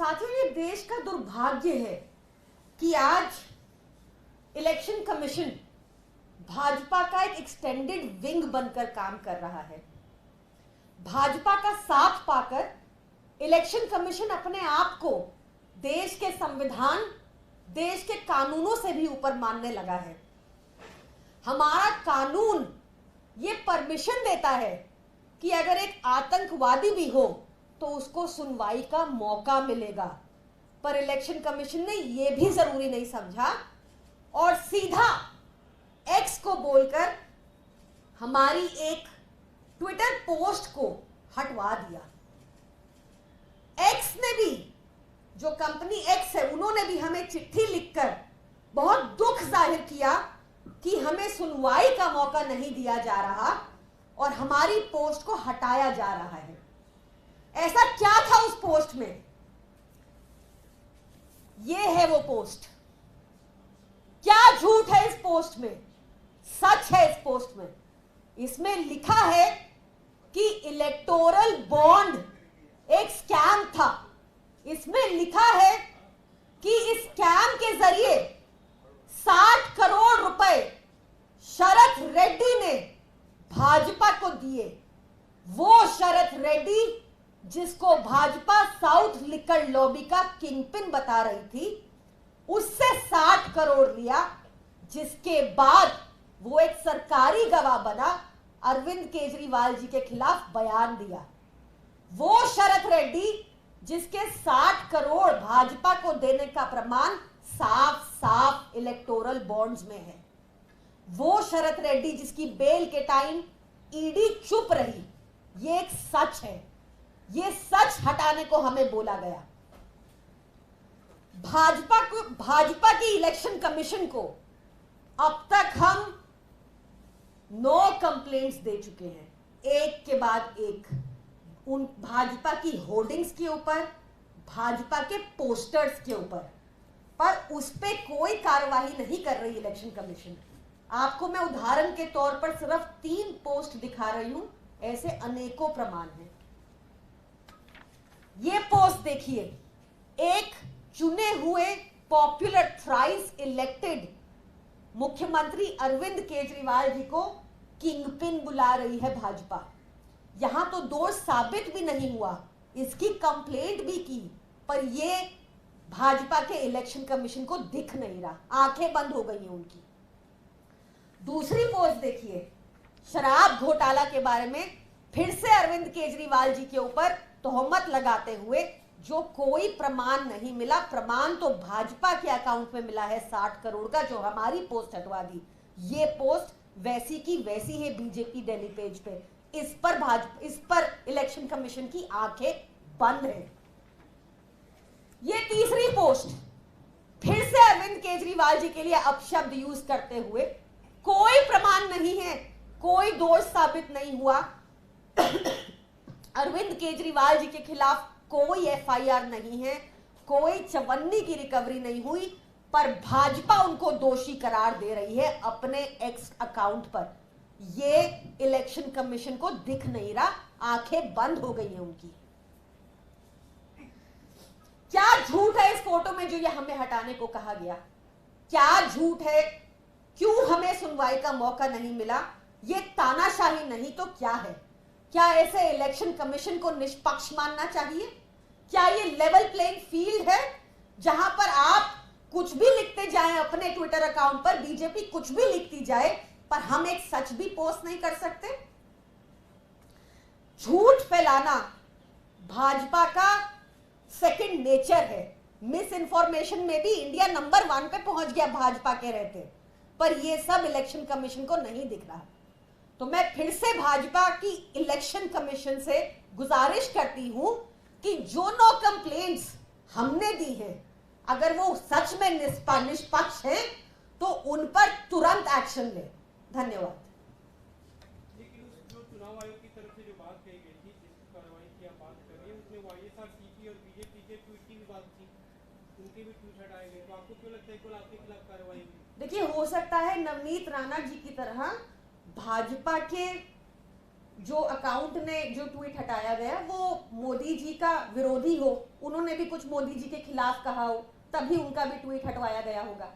साथियों, ये देश का दुर्भाग्य है कि आज इलेक्शन कमीशन भाजपा का एक एक्सटेंडेड विंग बनकर काम कर रहा है। भाजपा का साथ पाकर इलेक्शन कमीशन अपने आप को देश के संविधान, देश के कानूनों से भी ऊपर मानने लगा है। हमारा कानून ये परमिशन देता है कि अगर एक आतंकवादी भी हो तो उसको सुनवाई का मौका मिलेगा, पर इलेक्शन कमीशन ने यह भी जरूरी नहीं समझा और सीधा एक्स को बोलकर हमारी एक ट्विटर पोस्ट को हटवा दिया। एक्स ने भी, जो कंपनी एक्स है, उन्होंने भी हमें चिट्ठी लिखकर बहुत दुख जाहिर किया कि हमें सुनवाई का मौका नहीं दिया जा रहा और हमारी पोस्ट को हटाया जा रहा है। ऐसा क्या था उस पोस्ट में? ये है वो पोस्ट। क्या झूठ है इस पोस्ट में? सच है इस पोस्ट में। इसमें लिखा है कि इलेक्टोरल बॉन्ड एक स्कैम था। इसमें लिखा है कि इस स्कैम के जरिए 60 करोड़ रुपए शरद रेड्डी ने भाजपा को दिए। वो शरद रेड्डी जिसको भाजपा साउथ लिकर लॉबी का किंगपिन बता रही थी, उससे 60 करोड़ लिया, जिसके बाद वो एक सरकारी गवाह बना, अरविंद केजरीवाल जी के खिलाफ बयान दिया। वो शरद रेड्डी जिसके 60 करोड़ भाजपा को देने का प्रमाण साफ साफ इलेक्टोरल बॉन्ड्स में है। वो शरद रेड्डी जिसकी बेल के टाइम ईडी चुप रही। ये एक सच है। ये सच हटाने को हमें बोला गया। भाजपा की इलेक्शन कमीशन को अब तक हम 9 कंप्लेंट्स दे चुके हैं, एक के बाद एक, उन भाजपा की होर्डिंग्स के ऊपर, भाजपा के पोस्टर्स के ऊपर, पर उस पे कोई कार्रवाई नहीं कर रही इलेक्शन कमीशन। आपको मैं उदाहरण के तौर पर सिर्फ 3 पोस्ट दिखा रही हूं, ऐसे अनेकों प्रमाण हैं। ये पोस्ट देखिए, एक चुने हुए पॉपुलर थ्राइस इलेक्टेड मुख्यमंत्री अरविंद केजरीवाल जी को किंगपिन बुला रही है भाजपा। यहां तो दोष साबित भी नहीं हुआ, इसकी कंप्लेंट भी की, पर ये भाजपा के इलेक्शन कमीशन को दिख नहीं रहा, आंखें बंद हो गई हैं उनकी। दूसरी पोस्ट देखिए, शराब घोटाला के बारे में फिर से अरविंद केजरीवाल जी के ऊपर तोहमत लगाते हुए, जो कोई प्रमाण नहीं मिला। प्रमाण तो भाजपा के अकाउंट में मिला है 60 करोड़ का, जो हमारी पोस्ट हटवा दी। ये पोस्ट वैसी की वैसी है बीजेपी दिल्ली पेज पे। इस पर इलेक्शन कमीशन की आंखें बंद है। ये तीसरी पोस्ट फिर से अरविंद केजरीवाल जी के लिए अपशब्द यूज करते हुए, कोई प्रमाण नहीं है, कोई दोष साबित नहीं हुआ, अरविंद केजरीवाल जी के खिलाफ कोई एफआईआर नहीं है, कोई चवन्नी की रिकवरी नहीं हुई, पर भाजपा उनको दोषी करार दे रही है अपने एक्स अकाउंट पर। ये इलेक्शन कमीशन को दिख नहीं रहा, आंखें बंद हो गई हैं उनकी। क्या झूठ है इस फोटो में जो ये हमें हटाने को कहा गया? क्या झूठ है? क्यों हमें सुनवाई का मौका नहीं मिला? ये तानाशाही नहीं तो क्या है? क्या ऐसे इलेक्शन कमीशन को निष्पक्ष मानना चाहिए? क्या ये लेवल प्लेइंग फील्ड है जहां पर आप कुछ भी लिखते जाएं अपने ट्विटर अकाउंट पर, बीजेपी कुछ भी लिखती जाए, पर हम एक सच भी पोस्ट नहीं कर सकते? झूठ फैलाना भाजपा का सेकंड नेचर है। मिस इन्फॉर्मेशन में भी इंडिया नंबर 1 पे पहुंच गया भाजपा के रहते, पर यह सब इलेक्शन कमीशन को नहीं दिख रहा। तो मैं फिर से भाजपा की इलेक्शन कमीशन से गुजारिश करती हूं कि जो 9 कंप्लेंट्स हमने दी हैं, अगर वो सच में निष्पक्ष हैं तो उन पर तुरंत एक्शन ले। धन्यवाद। लेकिन जो चुनाव आयोग की तरफ से जो बात कही गई थी, जिस कार्रवाई की आप बात कर रही हैं, उसमें वाईएसआरसीपी और बीजेपी के ट्वीट की भी बात थी, उनके भी ट्वीट हटाए गए। तो आपको क्यों लगता है कि आपके खिलाफ कार्रवाई हुई? देखिए, हो सकता है नवनीत राणा जी की तरह भाजपा के जो अकाउंट ने जो ट्वीट हटाया गया वो मोदी जी का विरोधी हो, उन्होंने भी कुछ मोदी जी के खिलाफ कहा हो, तभी उनका भी ट्वीट हटवाया गया होगा।